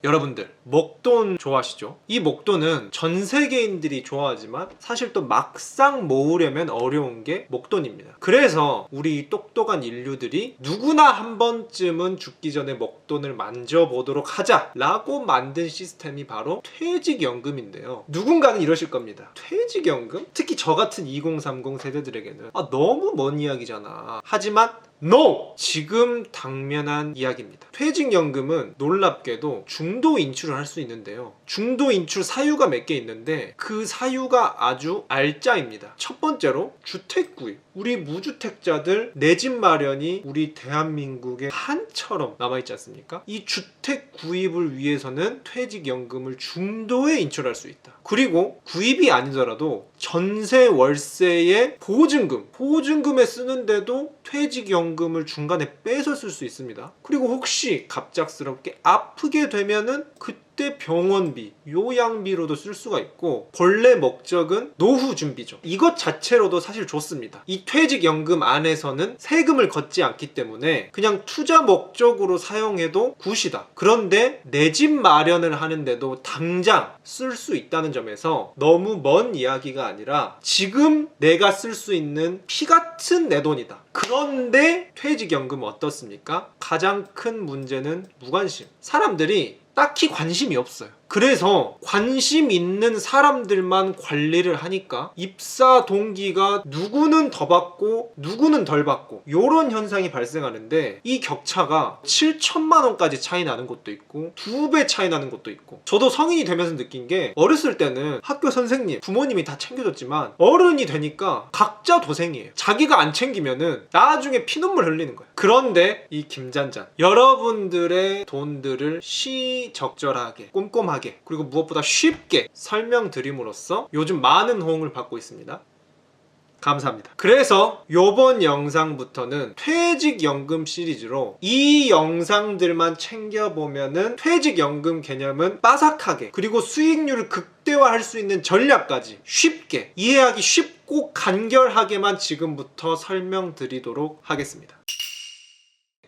여러분들 목돈 좋아하시죠? 이 목돈은 전 세계인들이 좋아하지만 사실 또 막상 모으려면 어려운 게 목돈입니다. 그래서 우리 똑똑한 인류들이 누구나 한 번쯤은 죽기 전에 목돈을 만져보도록 하자 라고 만든 시스템이 바로 퇴직연금인데요. 누군가는 이러실 겁니다. 퇴직연금? 특히 저 같은 2030 세대들에게는 너무 먼 이야기잖아. 하지만 NO! 지금 당면한 이야기입니다. 퇴직연금은 놀랍게도 중도 인출을 할 수 있는데요. 중도 인출 사유가 몇 개 있는데 그 사유가 아주 알짜입니다. 첫 번째로 주택 구입. 우리 무주택자들 내 집 마련이 우리 대한민국의 한처럼 남아있지 않습니까? 이 주택 구입을 위해서는 퇴직연금을 중도에 인출할 수 있다. 그리고 구입이 아니더라도 전세 월세의 보증금에 쓰는데도 퇴직연금을 중간에 빼서 쓸 수 있습니다. 그리고 혹시 갑작스럽게 아프게 되면은 그때 병원비, 요양비로도 쓸 수가 있고, 본래 목적은 노후 준비죠. 이것 자체로도 사실 좋습니다. 이 퇴직연금 안에서는 세금을 걷지 않기 때문에 그냥 투자 목적으로 사용해도 굿이다. 그런데 내 집 마련을 하는데도 당장 쓸 수 있다는 점에서 너무 먼 이야기가 아니라 지금 내가 쓸 수 있는 피 같은 내 돈이다. 그런데 퇴직연금 어떻습니까? 가장 큰 문제는 무관심. 사람들이 딱히 관심이 없어요. 그래서 관심 있는 사람들만 관리를 하니까 입사 동기가 누구는 더 받고 누구는 덜 받고 이런 현상이 발생하는데, 이 격차가 7천만 원까지 차이 나는 것도 있고 2배 차이 나는 것도 있고, 저도 성인이 되면서 느낀 게, 어렸을 때는 학교 선생님, 부모님이 다 챙겨줬지만 어른이 되니까 각자 도생이에요. 자기가 안 챙기면은 나중에 피눈물 흘리는 거예요. 그런데 이 김잔잔, 여러분들의 돈들을 시적절하게 꼼꼼하게 그리고 무엇보다 쉽게 설명드림으로써 요즘 많은 호응을 받고 있습니다. 감사합니다. 그래서 이번 영상부터는 퇴직연금 시리즈로 이 영상들만 챙겨보면은 퇴직연금 개념은 빠삭하게, 그리고 수익률을 극대화할 수 있는 전략까지 쉽게, 이해하기 쉽고 간결하게만 지금부터 설명드리도록 하겠습니다.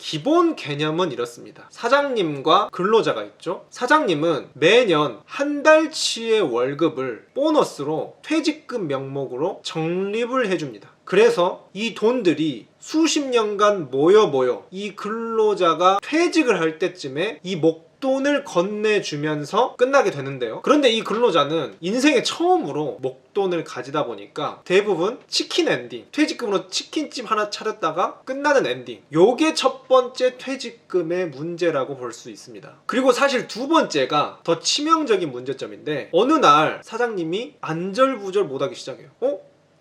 기본 개념은 이렇습니다. 사장님과 근로자가 있죠. 사장님은 매년 한 달치의 월급을 보너스로 퇴직금 명목으로 적립을 해줍니다. 그래서 이 돈들이 수십 년간 모여 이 근로자가 퇴직을 할 때쯤에 이 목돈을 건네주면서 끝나게 되는데요. 그런데 이 근로자는 인생에 처음으로 목돈을 가지다 보니까 대부분 치킨 엔딩, 퇴직금으로 치킨집 하나 차렸다가 끝나는 엔딩, 요게 첫 번째 퇴직금의 문제라고 볼 수 있습니다. 그리고 사실 두 번째가 더 치명적인 문제점인데, 어느 날 사장님이 안절부절 못하기 시작해요.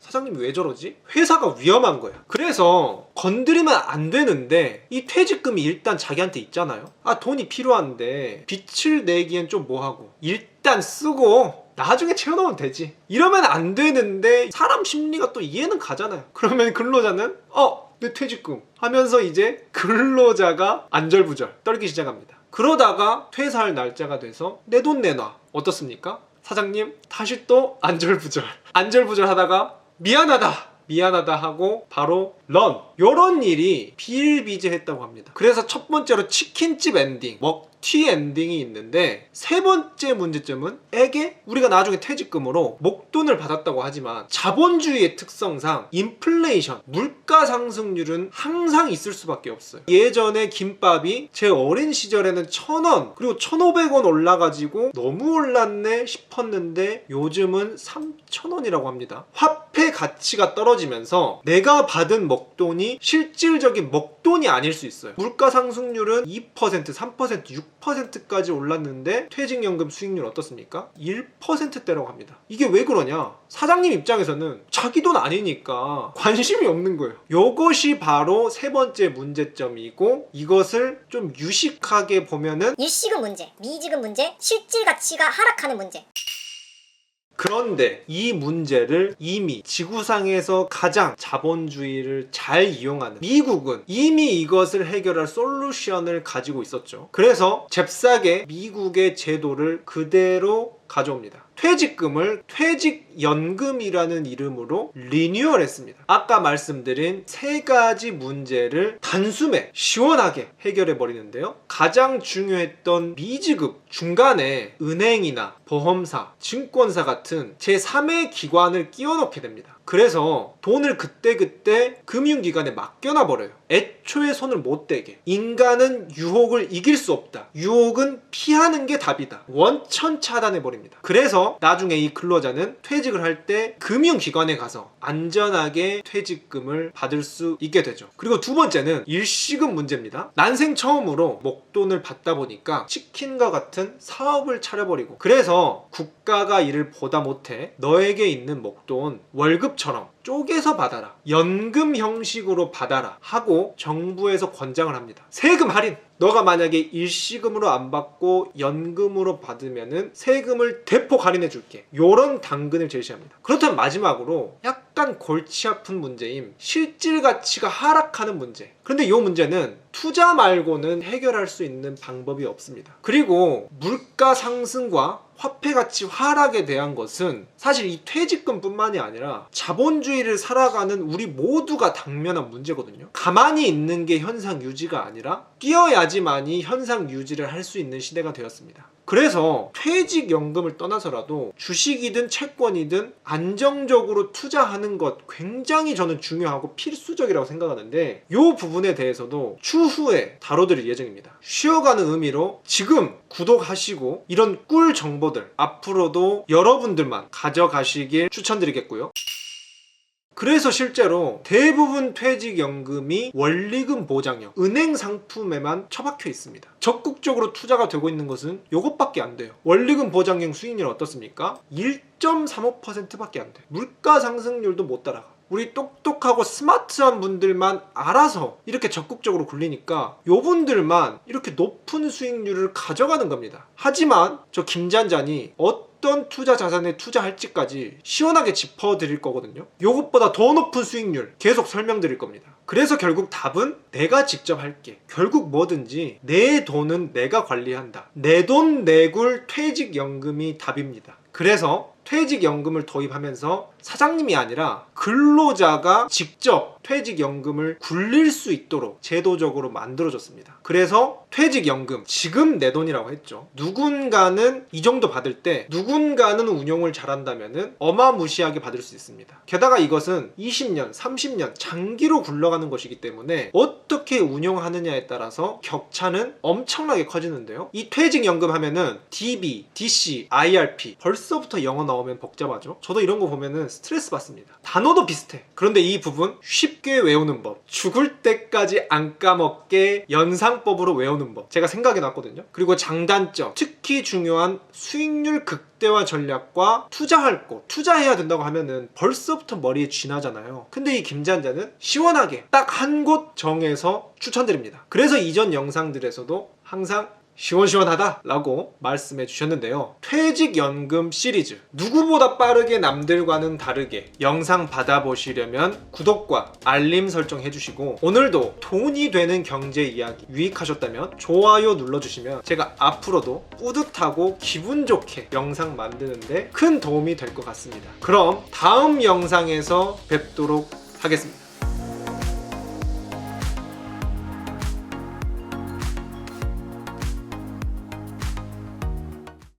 사장님이 왜 저러지? 회사가 위험한 거야. 그래서 건드리면 안 되는데 이 퇴직금이 일단 자기한테 있잖아요. 돈이 필요한데 빚을 내기엔 좀 뭐하고 일단 쓰고 나중에 채워넣으면 되지. 이러면 안 되는데 사람 심리가 또 이해는 가잖아요. 그러면 근로자는 내 퇴직금 하면서 이제 근로자가 안절부절 떨기 시작합니다. 그러다가 퇴사할 날짜가 돼서 내 돈 내놔. 어떻습니까? 사장님 다시 또 안절부절 하다가 미안하다 하고 바로 런. 요런 일이 비일비재했다고 합니다. 그래서 첫 번째로 치킨집 엔딩, 먹튀 엔딩이 있는데, 세 번째 문제점은 우리가 나중에 퇴직금으로 목돈을 받았다고 하지만 자본주의의 특성상 인플레이션, 물가 상승률은 항상 있을 수밖에 없어요. 예전에 김밥이 제 어린 시절에는 1,000원 그리고 1,500원 올라가지고 너무 올랐네 싶었는데 요즘은 3,000원이라고 합니다. 화폐 가치가 떨어지면서 내가 받은 목돈이 실질적인 목돈이 아닐 수 있어요. 물가 상승률은 2%, 3%, 6%까지 올랐는데 퇴직연금 수익률 어떻습니까? 1%대라고 합니다. 이게 왜 그러냐? 사장님 입장에서는 자기 돈 아니니까 관심이 없는 거예요. 이것이 바로 세 번째 문제점이고, 이것을 좀 유식하게 보면은 일시금 문제, 미지금 문제, 실질 가치가 하락하는 문제. 그런데 이 문제를 이미 지구상에서 가장 자본주의를 잘 이용하는 미국은 이미 이것을 해결할 솔루션을 가지고 있었죠. 그래서 잽싸게 미국의 제도를 그대로 가져옵니다. 퇴직금을 퇴직연금이라는 이름으로 리뉴얼했습니다. 아까 말씀드린 세 가지 문제를 단숨에 시원하게 해결해 버리는데요. 가장 중요했던 미지급, 중간에 은행이나 보험사, 증권사 같은 제3의 기관을 끼워 넣게 됩니다. 그래서 돈을 그때그때 금융기관에 맡겨놔 버려요. 애초에 손을 못 대게. 인간은 유혹을 이길 수 없다. 유혹은 피하는 게 답이다. 원천 차단해 버립니다. 그래서 나중에 이 근로자는 퇴직을 할 때 금융기관에 가서 안전하게 퇴직금을 받을 수 있게 되죠. 그리고 두 번째는 일시금 문제입니다. 난생 처음으로 목돈을 받다 보니까 치킨과 같은 사업을 차려버리고, 그래서 국가가 이를 보다 못해 너에게 있는 목돈 월급처럼 쪼개서 받아라, 연금 형식으로 받아라 하고 정부에서 권장을 합니다. 세금 할인! 너가 만약에 일시금으로 안 받고 연금으로 받으면은 세금을 대폭 할인해 줄게, 요런 당근을 제시합니다. 그렇다면 마지막으로 약간 골치 아픈 문제인 실질 가치가 하락하는 문제. 그런데 이 문제는 투자 말고는 해결할 수 있는 방법이 없습니다. 그리고 물가 상승과 화폐 가치 하락에 대한 것은 사실 이 퇴직금뿐만이 아니라 자본주의를 살아가는 우리 모두가 당면한 문제거든요. 가만히 있는 게 현상 유지가 아니라 뛰어야지만이 현상 유지를 할 수 있는 시대가 되었습니다. 그래서 퇴직연금을 떠나서라도 주식이든 채권이든 안정적으로 투자하는 것 굉장히 저는 중요하고 필수적이라고 생각하는데, 이 부분에 대해서도 추후에 다뤄드릴 예정입니다. 쉬어가는 의미로 지금 구독하시고 이런 꿀 정보들 앞으로도 여러분들만 가져가시길 추천드리겠고요. 그래서 실제로 대부분 퇴직연금이 원리금 보장형, 은행 상품에만 처박혀 있습니다. 적극적으로 투자가 되고 있는 것은 이것밖에 안 돼요. 원리금 보장형 수익률은 어떻습니까? 1.35%밖에 안 돼요. 물가 상승률도 못 따라가. 우리 똑똑하고 스마트한 분들만 알아서 이렇게 적극적으로 굴리니까 요분들만 이렇게 높은 수익률을 가져가는 겁니다. 하지만 저 김잔잔이 어떤 투자 자산에 투자할지까지 시원하게 짚어드릴 거거든요. 요것보다 더 높은 수익률 계속 설명드릴 겁니다. 그래서 결국 답은 내가 직접 할게. 결국 뭐든지 내 돈은 내가 관리한다. 내 돈 내굴 퇴직연금이 답입니다. 그래서 퇴직연금을 도입하면서 사장님이 아니라 근로자가 직접 퇴직연금을 굴릴 수 있도록 제도적으로 만들어졌습니다. 그래서 퇴직연금, 지금 내 돈이라고 했죠. 누군가는 이 정도 받을 때 누군가는 운용을 잘한다면 어마무시하게 받을 수 있습니다. 게다가 이것은 20년, 30년 장기로 굴러가는 것이기 때문에 어떻게 운용하느냐에 따라서 격차는 엄청나게 커지는데요. 이 퇴직연금 하면은 DB, DC, IRP 벌써부터 영어 나오면 복잡하죠. 저도 이런 거 보면은 스트레스 받습니다. 단어도 비슷해. 그런데 이 부분 쉽게 외우는 법, 죽을 때까지 안 까먹게 연상법으로 외우는 법 제가 생각해 놨거든요. 그리고 장단점, 특히 중요한 수익률 극대화 전략과 투자할 곳, 투자해야 된다고 하면은 벌써부터 머리에 쥐나잖아요. 근데 이 김잔잔은 시원하게 딱 한 곳 정해서 추천드립니다. 그래서 이전 영상들에서도 항상 시원시원하다 라고 말씀해 주셨는데요. 퇴직연금 시리즈, 누구보다 빠르게 남들과는 다르게 영상 받아보시려면 구독과 알림 설정 해주시고, 오늘도 돈이 되는 경제 이야기 유익하셨다면 좋아요 눌러주시면 제가 앞으로도 뿌듯하고 기분 좋게 영상 만드는데 큰 도움이 될 것 같습니다. 그럼 다음 영상에서 뵙도록 하겠습니다.